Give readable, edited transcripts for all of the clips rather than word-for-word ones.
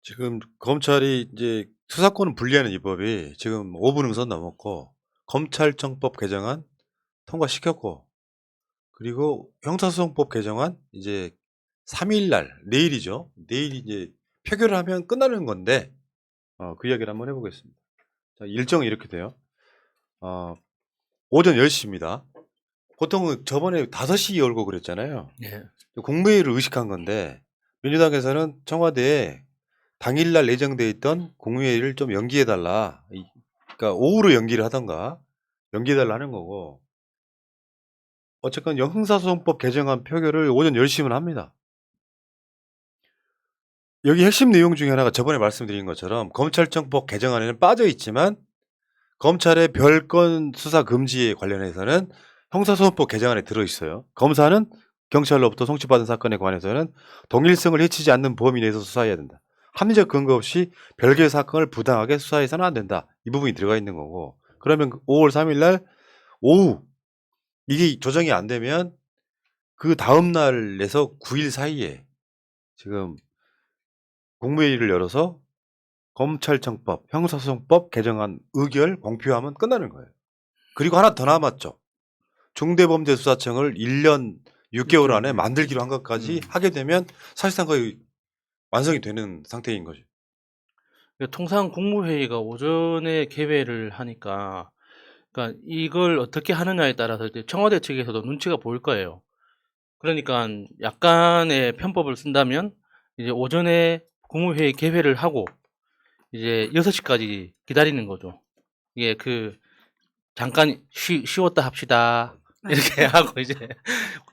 지금 검찰이 이제 수사권을 분리하는 입법이 지금 5분 응선 넘었고 검찰청법 개정안 통과시켰고 그리고 형사소송법 개정안 이제 3일 날 내일이죠. 내일 이제 표결을 하면 끝나는 건데 그 이야기를 한번 해보겠습니다. 자, 일정이 이렇게 돼요. 오전 10시입니다. 보통은 저번에 5시 열고 그랬잖아요. 예. 국무회의를 의식한 건데 민주당에서는 청와대에 당일날 예정돼 있던 국무회의를 좀 연기해달라. 그러니까 오후로 연기를 하던가 연기해달라 하는 거고 어쨌건 형사소송법 개정안 표결을 오전 10시면 합니다. 여기 핵심 내용 중에 하나가 저번에 말씀드린 것처럼 검찰청법 개정안에는 빠져 있지만 검찰의 별건 수사 금지에 관련해서는 형사소송법 개정안에 들어있어요. 검사는 경찰로부터 송치받은 사건에 관해서는 동일성을 해치지 않는 범위 내에서 수사해야 된다. 합리적 근거 없이 별개의 사건을 부당하게 수사해서는 안 된다. 이 부분이 들어가 있는 거고 그러면 5월 3일 날 오후 이게 조정이 안 되면 그 다음 날에서 9일 사이에 지금 국무회의를 열어서 검찰청법, 형사소송법 개정안 의결 공표하면 끝나는 거예요. 그리고 하나 더 남았죠. 중대범죄수사청을 1년 6개월 안에 만들기로 한 것까지 하게 되면 사실상 거의 완성이 되는 상태인 거죠. 통상 국무회의가 오전에 개회를 하니까, 그러니까 이걸 어떻게 하느냐에 따라서 이제 청와대 측에서도 눈치가 보일 거예요. 그러니까 약간의 편법을 쓴다면 이제 오전에 국무회의 개회를 하고 이제 6시까지 기다리는 거죠. 이게 잠깐 쉬었다 합시다. 이렇게 하고 이제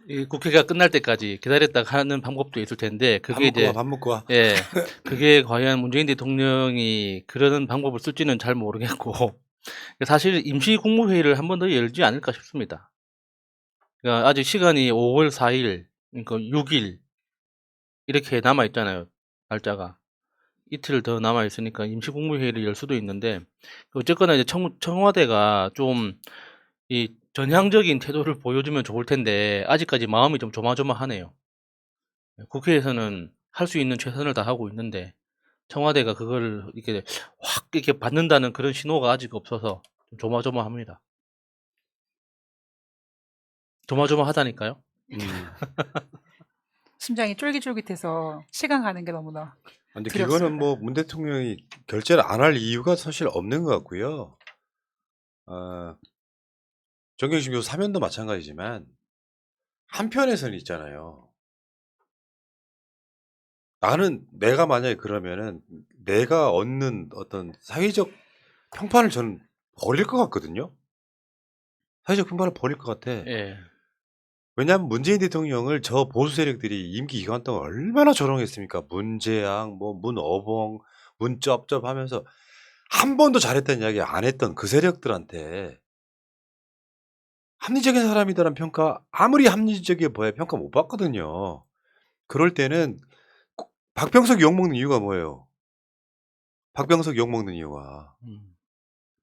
이 국회가 끝날 때까지 기다렸다가 하는 방법도 있을 텐데 그게 밥 먹고 와. 예, 그게 과연 문재인 대통령이 그러는 방법을 쓸지는 잘 모르겠고 사실 임시 국무회의를 한 번 더 열지 않을까 싶습니다. 그러니까 아직 시간이 5월 4일, 그러니까 6일 이렇게 남아 있잖아요. 날짜가 이틀 더 남아 있으니까 임시 국무회의를 열 수도 있는데 어쨌거나 이제 청와대가 좀 이 전향적인 태도를 보여주면 좋을 텐데 아직까지 마음이 좀 조마조마하네요. 국회에서는 할 수 있는 최선을 다하고 있는데 청와대가 그걸 이렇게 확 이렇게 받는다는 그런 신호가 아직 없어서 좀 조마조마합니다. 조마조마하다니까요. 심장이 쫄깃쫄깃해서 시간 가는 게 너무나 근데 두렵습니다. 그거는 뭐 문 대통령이 결재를 안 할 이유가 사실 없는 것 같고요. 정경심 교수 사면도 마찬가지지만 한편에서는 있잖아요. 내가 만약에 그러면은 내가 얻는 어떤 사회적 평판을 저는 버릴 것 같거든요. 사회적 평판을 버릴 것 같아. 예. 왜냐하면 문재인 대통령을 저 보수 세력들이 임기 기간 동안 얼마나 조롱했습니까? 문재양, 뭐 문어봉, 문쩝쩝 하면서 한 번도 잘했다는 이야기 안 했던 그 세력들한테 합리적인 사람이다라는 평가 아무리 합리적이게 보여 평가 못 받거든요. 그럴 때는 박병석 욕먹는 이유가 뭐예요? 박병석 욕먹는 이유가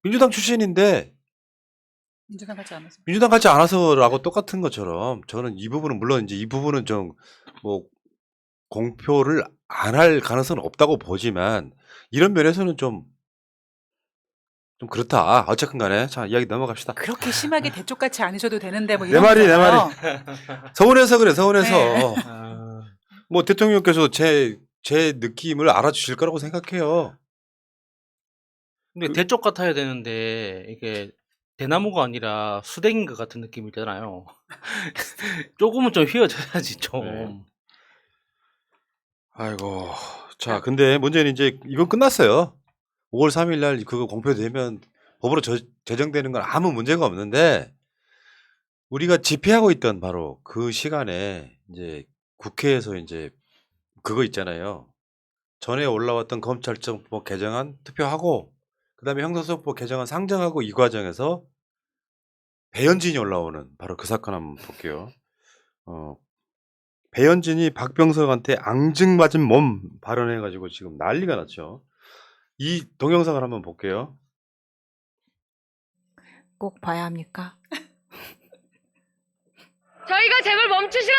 민주당 출신인데 민주당 같지 않아서. 민주당 같지 않아서라고 똑같은 것처럼 저는 이 부분은 물론 이제 이 부분은 좀 뭐 공표를 안 할 가능성은 없다고 보지만 이런 면에서는 좀 그렇다. 어쨌든 간에 자 이야기 넘어갑시다. 그렇게 심하게 대쪽같이 아니셔도 되는데 뭐 내 이런 말이 거잖아요. 서운해서 그래 서운해서 네. 뭐 대통령께서 제 느낌을 알아주실 거라고 생각해요. 근데 대쪽 같아야 되는데 이게 대나무가 아니라 수댕인 것 같은 느낌이잖아요. 조금은 좀 휘어져야지 좀. 네. 아이고 자 근데 문제는 이제 이건 끝났어요. 5월 3일 날 그거 공표되면 법으로 제정되는 건 아무 문제가 없는데 우리가 집회하고 있던 바로 그 시간에 이제 국회에서 이제 그거 있잖아요. 전에 올라왔던 검찰청법 개정안 투표하고 그다음에 형사소송법 개정안 상정하고 이 과정에서 배현진이 올라오는 바로 그 사건 한번 볼게요. 배현진이 박병석한테 앙증맞은 몸 발언해가지고 지금 난리가 났죠. 이 동영상을 한번 볼게요. 꼭 봐야 합니까? 저희가 제발 멈추시라!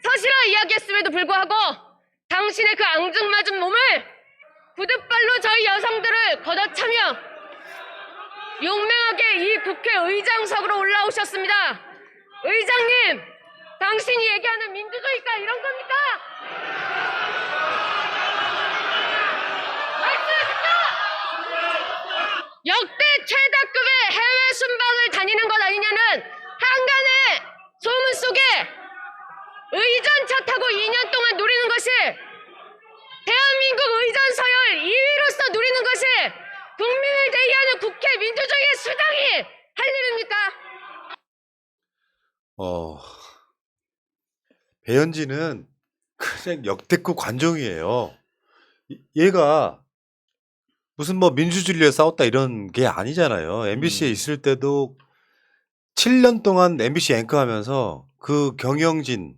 서시라 이야기했음에도 불구하고 당신의 그 앙증맞은 몸을 구둣발로 저희 여성들을 걷어차며 용맹하게 이 국회의장석으로 올라오셨습니다. 의장님, 당신이 얘기하는 민주주의가 이런 겁니까? 말씀하십시오! 역대 최다급의 해외 순방을 다니는 것 아니냐는 한간의 소문 속에 의전차 타고 2년 동안 누리는 것이, 대한민국 의전 서열 2위로서 누리는 것이 국민을 대의하는 국회 민주주의의 수당이 할 일입니까? 배현진은 그냥 역대급 관종이에요. 얘가 무슨 뭐 민주주의에 싸웠다 이런 게 아니잖아요. MBC에 있을 때도 7년 동안 MBC 앵커하면서 그 경영진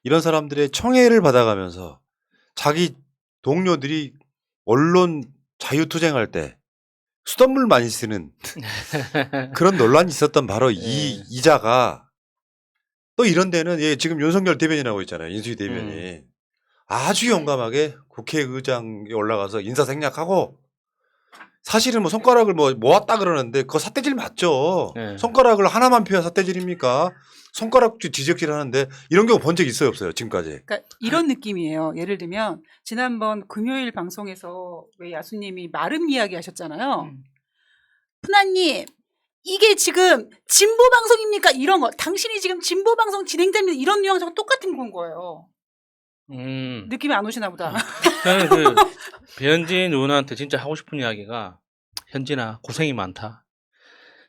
이런 사람들의 청해를 받아가면서 자기 동료들이 언론 자유투쟁할 때 수돗물 많이 쓰는 그런 논란이 있었던 바로 이자가 또 이런 데는 얘 지금 윤석열 대변인하고 있잖아요. 인수위 대변인. 아주 용감하게 국회의장에 올라가서 인사생략하고 사실은 뭐 손가락을 뭐 모았다 그러는데 그거 삿대질 맞죠. 네. 손가락을 하나만 펴야 삿대질입니까? 손가락 지적질 하는데 이런 경우 본 적 있어요 없어요 지금까지? 그러니까 이런 느낌이에요. 예를 들면 지난번 금요일 방송에서 왜 야수님이 마름 이야기 하셨잖아요. 푸나님 이게 지금 진보 방송입니까? 이런 거. 당신이 지금 진보 방송 진행자입니다. 이런 뉘앙스가 똑같은 건 거예요. 느낌이 안 오시나 보다. 저는 그 배현진 의원한테 진짜 하고 싶은 이야기가, 현진아 고생이 많다.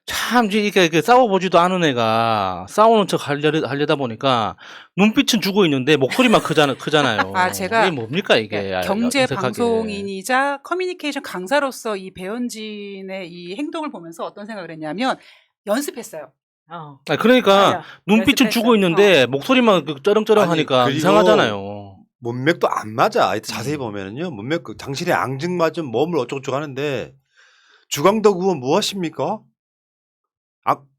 참 이게 싸워보지도 않은 애가 싸우는 척 하려다 보니까 눈빛은 죽어 있는데 목소리만 크잖아요. 아, 제가 이게 뭡니까 이게? 경제 어색하게. 방송인이자 커뮤니케이션 강사로서 이 배현진의 이 행동을 보면서 어떤 생각을 했냐면 연습했어요. 그러니까 맞아. 눈빛은 연습했어. 죽어 있는데 목소리만 쩌렁쩌렁하니까 아니, 그리고 이상하잖아요. 문맥도 안 맞아. 자세히 보면은요. 문맥 당신의 앙증맞은 몸을 어쩌고저쩌고 하는데 주광덕 의원 뭐 하십니까?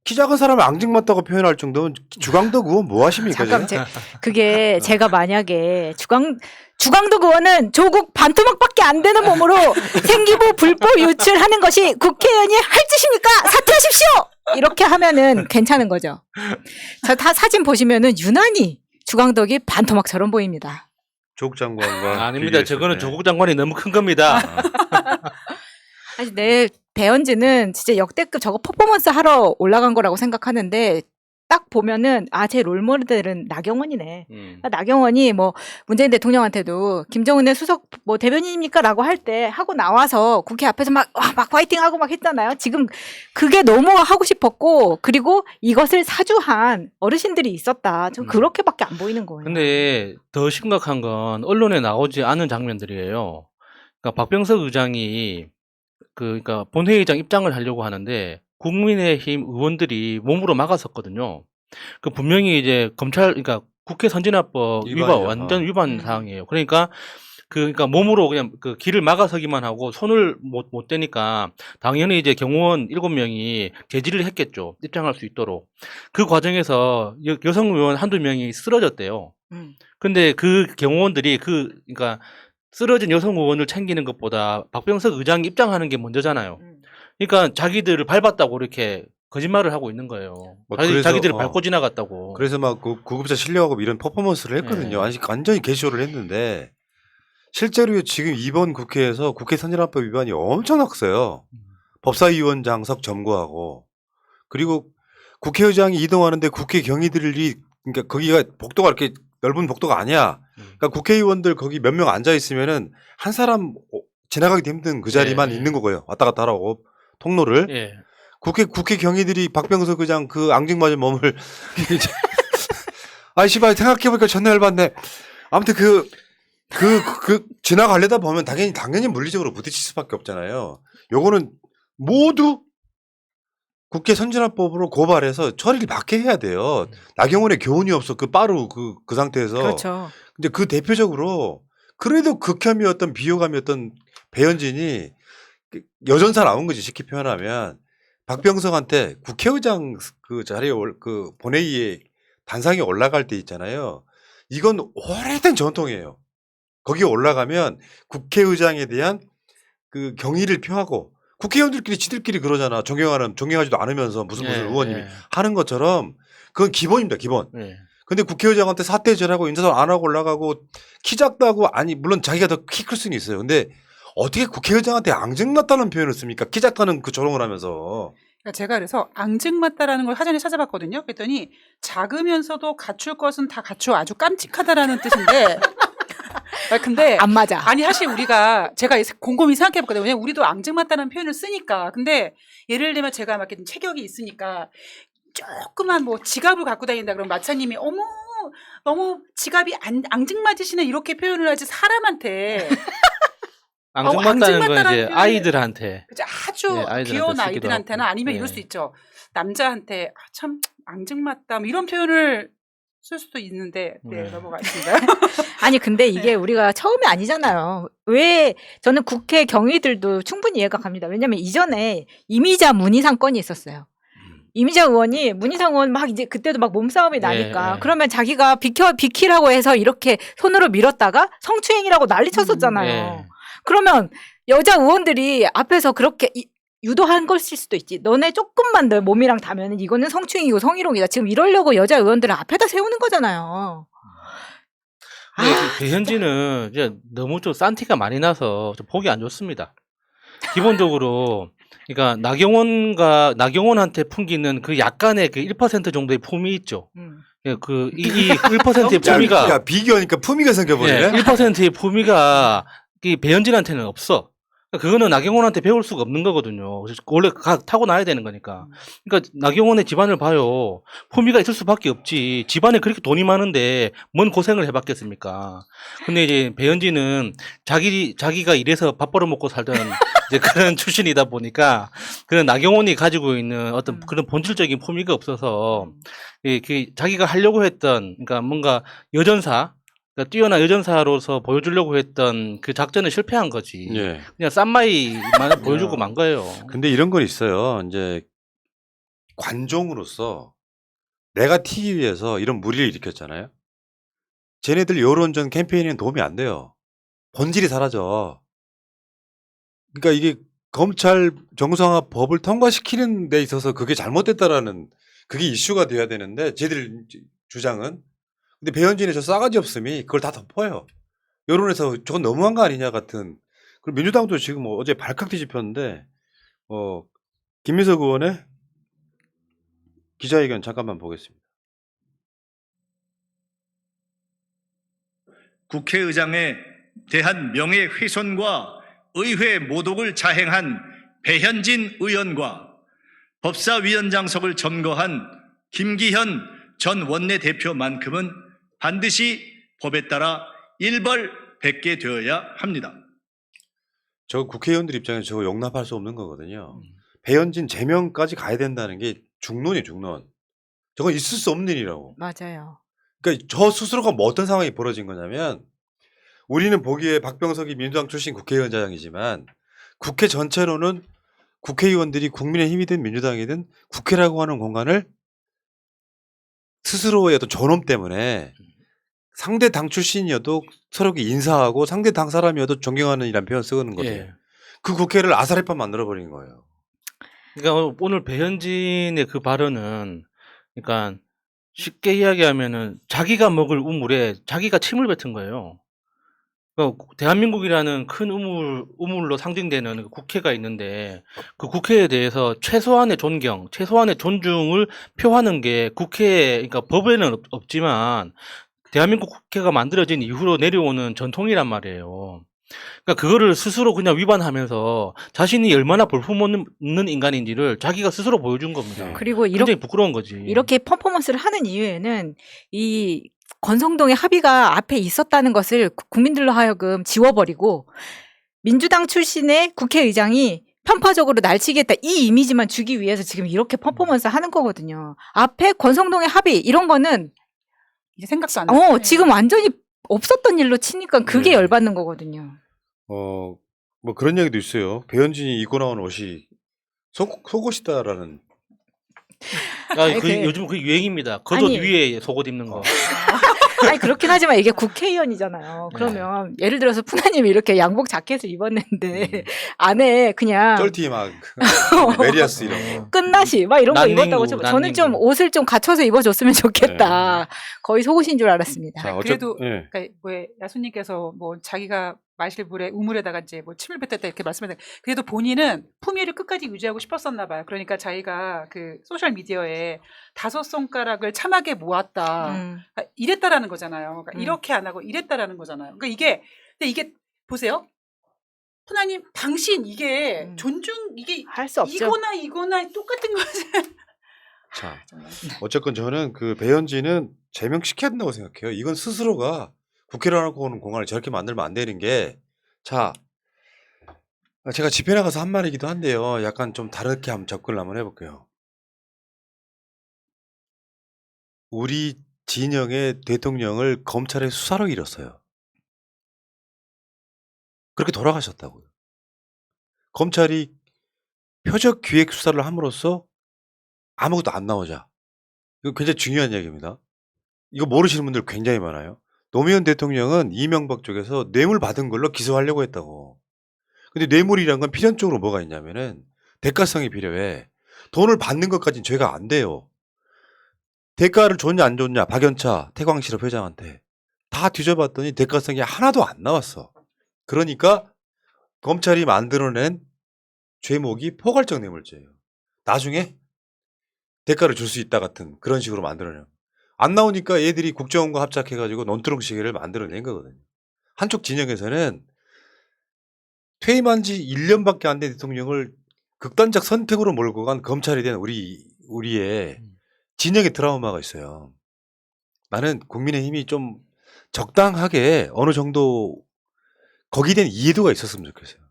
키 작은 사람을 앙증맞다고 표현할 정도면 주광덕 의원 뭐 하십니까? 잠깐 그게 제가 만약에 주광덕 의원은 조국 반토막밖에 안 되는 몸으로 생기부 불법 유출하는 것이 국회의원이 할 짓입니까? 사퇴하십시오. 이렇게 하면은 괜찮은 거죠. 저 다 사진 보시면은 유난히 주광덕이 반토막처럼 보입니다. 조국 장관과 아닙니다. 비교했을 저거는 때. 조국 장관이 너무 큰 겁니다. 사실 내일 배현진은 진짜 역대급 저거 퍼포먼스 하러 올라간 거라고 생각하는데 딱 보면은 제 롤모델은 나경원이네. 나경원이 뭐 문재인 대통령한테도 김정은의 수석 뭐 대변인입니까라고 할 때 하고 나와서 국회 앞에서 막 화이팅하고 막 했잖아요. 지금 그게 너무 하고 싶었고 그리고 이것을 사주한 어르신들이 있었다. 좀 그렇게밖에 안 보이는 거예요. 근데 더 심각한 건 언론에 나오지 않은 장면들이에요. 그러니까 박병석 의장이 그러니까 본회의장 입장을 하려고 하는데 국민의힘 의원들이 몸으로 막았었거든요. 그 분명히 이제 그러니까 국회 선진화법 위반, 위반이죠. 완전 위반 사항이에요. 그러니까 몸으로 그냥 그 길을 막아서기만 하고 손을 못 대니까 당연히 이제 경호원 7명이 제지를 했겠죠. 입장할 수 있도록. 그 과정에서 여성 의원 한두 명이 쓰러졌대요. 근데 그 경호원들이 그러니까 쓰러진 여성 의원을 챙기는 것보다 박병석 의장이 입장하는 게 먼저잖아요. 그러니까 자기들을 밟았다고 이렇게 거짓말을 하고 있는 거예요. 뭐 자기들을 밟고 지나갔다고. 그래서 막 구급차 실려가고 이런 퍼포먼스를 했거든요. 네. 완전히 개쇼를 했는데 실제로 지금 이번 국회에서 국회 선진화법 위반이 엄청 났어요. 법사위원장석 점거하고 그리고 국회의장이 이동하는데 국회 경위들이 그러니까 거기가 복도가 이렇게 넓은 복도가 아니야. 그러니까 국회의원들 거기 몇 명 앉아 있으면은 한 사람 지나가기도 힘든 그 자리만 예. 있는 거고요. 왔다 갔다 하라고 통로를. 예. 국회 경위들이 박병석 의장 그 앙증맞은 몸을 씨발 생각해보니까 존나 열받네. 아무튼 지나가려다 보면 당연히 물리적으로 부딪힐 수밖에 없잖아요. 요거는 모두 국회 선진화법으로 고발해서 처리를 받게 해야 돼요. 나경원의 교훈이 없어. 빠루 그 상태에서. 그렇죠. 근데 그 대표적으로 그래도 극혐이었던 비호감이었던 배현진이 여전사 나온 거지 쉽게 표현하면 박병석한테 국회의장 그 자리에 그 본회의에 단상에 올라갈 때 있잖아요. 이건 오래된 전통이에요. 거기에 올라가면 국회의장에 대한 그 경의를 표하고 국회의원들끼리 지들끼리 그러잖아. 존경하지도 않으면서 무슨 의원님이 하는 것처럼 그건 기본입니다. 기본. 예. 근데 국회의장한테 사퇴절하고 인사도 안 하고 올라가고 키 작다고 아니 물론 자기가 더 키 클 수는 있어요. 근데 어떻게 국회의장한테 앙증맞다는 표현을 씁니까? 키 작다는 그 조롱을 하면서. 그러니까 제가 그래서 앙증맞다라는 걸 사전에 찾아봤거든요. 그랬더니 작으면서도 갖출 것은 다 갖추어 아주 깜찍하다라는 뜻인데. 근데 안 맞아. 아니 사실 우리가 제가 곰곰이 생각해봤거든요. 왜냐면 우리도 앙증맞다는 표현을 쓰니까. 근데 예를 들면 제가 막 이렇게 체격이 있으니까 조그만 뭐 지갑을 갖고 다닌다 그러면 마차님이 어머 너무 지갑이 앙증맞으시네 이렇게 표현을 하지 사람한테. 앙증맞다는 건 앙증맞다라는 이제 표현을- 아이들한테. 그죠? 아주 네, 아이들한테 귀여운 쓰기도 아이들한테나 하고. 아니면 네. 이럴 수 있죠. 남자한테 참 앙증맞다 뭐 이런 표현을 쓸 수도 있는데 네. 넘어가겠습니다. 아니 근데 이게 우리가 처음이 아니잖아요. 왜 저는 국회 경위들도 충분히 이해가 갑니다. 왜냐면 이전에 이미자 문희상 건이 있었어요. 이미자 의원이 문희상 의원 막 이제 그때도 막 몸싸움이 나니까 네. 그러면 자기가 비키라고 해서 이렇게 손으로 밀었다가 성추행이라고 난리 쳤었잖아요. 네. 그러면 여자 의원들이 앞에서 그렇게 유도한 것일 수도 있지. 너네 조금만 더 몸이랑 닿으면 이거는 성추행이고 성희롱이다. 지금 이러려고 여자 의원들을 앞에다 세우는 거잖아요. 근데 배현진은 이제 너무 좀 싼티가 많이 나서 좀 보기 안 좋습니다. 기본적으로 그러니까 나경원한테 풍기는 그 약간의 그 1% 정도의 품위 있죠. 그 이 1%의 품위가 야, 비교하니까 품위가 생겨버리네. 1%의 품위가 이 배현진한테는 없어. 그거는 나경원한테 배울 수가 없는 거거든요. 원래 타고 나야 되는 거니까. 그러니까 나경원의 집안을 봐요. 품위가 있을 수밖에 없지. 집안에 그렇게 돈이 많은데 뭔 고생을 해봤겠습니까? 근데 이제 배현진은 자기가 이래서 밥 벌어먹고 살던 이제 그런 출신이다 보니까 그런 나경원이 가지고 있는 어떤 그런 본질적인 품위가 없어서 자기가 하려고 했던 그러니까 뭔가 여전사 그러니까 뛰어난 여전사로서 보여주려고 했던 그 작전은 실패한 거지. 예. 그냥 쌈마이만 보여주고 만 거예요. 근데 이런 건 있어요. 이제 관종으로서 내가 튀기 위해서 이런 무리를 일으켰잖아요. 쟤네들 여론전 캠페인에는 도움이 안 돼요. 본질이 사라져. 그러니까 이게 검찰 정상화 법을 통과시키는 데 있어서 그게 잘못됐다라는 그게 이슈가 돼야 되는데 쟤들 주장은 근데 배현진의 저 싸가지 없음이 그걸 다 덮어요. 여론에서 저건 너무한 거 아니냐 같은. 그리고 민주당도 지금 어제 발칵 뒤집혔는데 김민석 의원의 기자회견 잠깐만 보겠습니다. 국회의장에 대한 명예훼손과 의회 모독을 자행한 배현진 의원과 법사위원장석을 점거한 김기현 전 원내대표만큼은 반드시 법에 따라 일벌백계 되어야 합니다. 저 국회의원들 입장에서 저거 용납할 수 없는 거거든요. 배현진 제명까지 가야 된다는 게 중론이에요, 중론. 저건 있을 수 없는 일이라고. 맞아요. 그러니까 저 스스로가 뭐 어떤 상황이 벌어진 거냐면 우리는 보기에 박병석이 민주당 출신 국회의원장이지만 국회 전체로는 국회의원들이 국민의힘이든 민주당이든 국회라고 하는 공간을 스스로의 어떤 존엄 때문에 상대 당 출신이어도 서로에게 인사하고 상대 당 사람이어도 존경하는 이란 표현 쓰는 거죠. 예. 그 국회를 아사리판 만들어버린 거예요. 그러니까 오늘 배현진의 그 발언은 그러니까 쉽게 이야기하면은 자기가 먹을 우물에 자기가 침을 뱉은 거예요. 그러니까 대한민국이라는 큰 우물로 상징되는 그 국회가 있는데 그 국회에 대해서 최소한의 존경, 최소한의 존중을 표하는 게 국회에 그러니까 법에는 없지만 대한민국 국회가 만들어진 이후로 내려오는 전통이란 말이에요. 그러니까 그거를 스스로 그냥 위반하면서 자신이 얼마나 볼품없는 인간인지를 자기가 스스로 보여준 겁니다. 그리고 굉장히 부끄러운 거지. 이렇게 퍼포먼스를 하는 이유에는 이 권성동의 합의가 앞에 있었다는 것을 국민들로 하여금 지워버리고 민주당 출신의 국회의장이 편파적으로 날치겠다 이 이미지만 주기 위해서 지금 이렇게 퍼포먼스 하는 거거든요. 앞에 권성동의 합의 이런 거는 이제 생각도 안 나요. 지금 완전히 없었던 일로 치니까 그게 네. 열받는 거거든요. 뭐 그런 얘기도 있어요. 배현진이 입고 나온 옷이 속옷이다라는. 요즘 그 유행입니다. 겉옷 아니. 위에 속옷 입는 거. 아니 그렇긴 하지만 이게 국회의원이잖아요. 그러면 예를 들어서 푸나님이 이렇게 양복 자켓을 입었는데 안에 그냥 쩔티 막 메리아스 이런 거. 끝나시 막 이런 거 난닝구, 입었다고 좀 저는 좀 난닝구. 옷을 좀 갖춰서 입어줬으면 좋겠다. 거의 속옷인 줄 알았습니다. 자, 그래도 예. 그러니까 뭐 야수님께서 뭐 자기가 마실 물에 우물에다가 이제 뭐 침을 뱉었다 이렇게 말씀했는데 그래도 본인은 품위를 끝까지 유지하고 싶었었나 봐요. 그러니까 자기가 그 소셜 미디어에 5손가락을 참하게 모았다. 그러니까 이랬다라는 거잖아요. 그러니까 이렇게 안 하고 이랬다라는 거잖아요. 그러니까 근데 이게 보세요. 푸나님 당신 이게 존중 이게 할 수 없죠. 이거나 똑같은 거지. 자, 정말. 어쨌건 저는 그 배현진은 제명시켜야 된다고 생각해요. 이건 스스로가 국회를 하고 오는 공간을 저렇게 만들면 안 되는 게, 자, 제가 집회 나가서 한 말이기도 한데요. 약간 좀 다르게 한번 접근을 한번 해볼게요. 우리 진영의 대통령을 검찰의 수사로 잃었어요. 그렇게 돌아가셨다고요. 검찰이 표적 기획 수사를 함으로써 아무것도 안 나오자. 이거 굉장히 중요한 얘기입니다. 이거 모르시는 분들 굉장히 많아요. 노무현 대통령은 이명박 쪽에서 뇌물 받은 걸로 기소하려고 했다고. 근데 뇌물이란 건 필연적으로 뭐가 있냐면은 대가성이 필요해. 돈을 받는 것까지는 죄가 안 돼요. 대가를 줬냐 안 줬냐 박연차 태광실업 회장한테 다 뒤져봤더니 대가성이 하나도 안 나왔어. 그러니까 검찰이 만들어낸 죄목이 포괄적 뇌물죄예요. 나중에 대가를 줄 수 있다 같은 그런 식으로 만들어내요. 안 나오니까 얘들이 국정원과 합작해가지고 논두렁 시계를 만들어낸 거거든요. 한쪽 진영에서는 퇴임한 지 1년밖에 안 된 대통령을 극단적 선택으로 몰고 간 검찰에 대한 우리의 진영의 트라우마가 있어요. 나는 국민의힘이 좀 적당하게 어느 정도 거기에 대한 이해도가 있었으면 좋겠어요.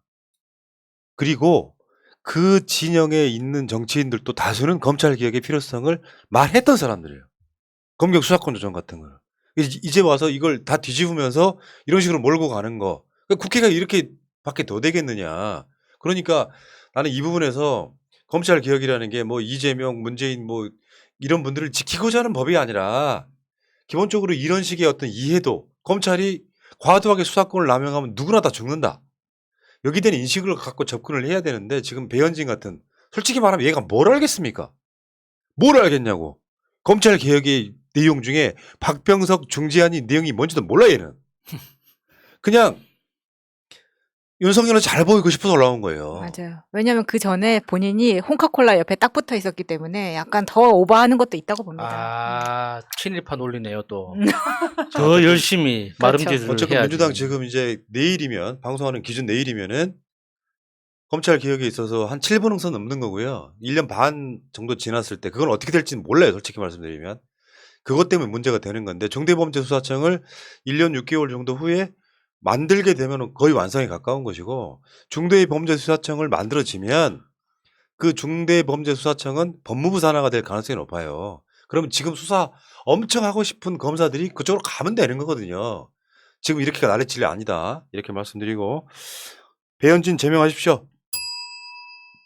그리고 그 진영에 있는 정치인들도 다수는 검찰개혁의 필요성을 말했던 사람들이에요. 검경 수사권 조정 같은 거. 이제 와서 이걸 다 뒤집으면서 이런 식으로 몰고 가는 거. 그러니까 국회가 이렇게 밖에 더 되겠느냐. 그러니까 나는 이 부분에서 검찰 개혁이라는 게 뭐 이재명, 문재인 뭐 이런 분들을 지키고자 하는 법이 아니라 기본적으로 이런 식의 어떤 이해도, 검찰이 과도하게 수사권을 남용하면 누구나 다 죽는다. 여기에 대한 인식을 갖고 접근을 해야 되는데 지금 배현진 같은, 솔직히 말하면 얘가 뭘 알겠습니까? 뭘 알겠냐고. 검찰 개혁의 내용 중에 박병석 중재안이 내용이 뭔지도 몰라 얘는. 그냥 윤석열은 잘 보이고 싶어서 올라온 거예요. 맞아요. 왜냐하면 그 전에 본인이 홍카콜라 옆에 딱 붙어 있었기 때문에 약간 더 오버하는 것도 있다고 봅니다. 아, 친일파 논리네요, 또. 더 열심히 그렇죠. 마름짓을 어쨌든 해야지. 민주당 지금 이제 내일이면, 방송하는 기준 내일이면은 검찰 개혁에 있어서 한 7분 응선 넘는 거고요. 1년 반 정도 지났을 때 그건 어떻게 될지는 몰라요. 솔직히 말씀드리면. 그것 때문에 문제가 되는 건데 중대범죄수사청을 1년 6개월 정도 후에 만들게 되면 거의 완성에 가까운 것이고, 중대범죄수사청을 만들어지면 그 중대범죄수사청은 법무부 산하가 될 가능성이 높아요. 그러면 지금 수사 엄청 하고 싶은 검사들이 그쪽으로 가면 되는 거거든요. 지금 이렇게가 난리칠 일 아니다. 이렇게 말씀드리고, 배현진 제명하십시오.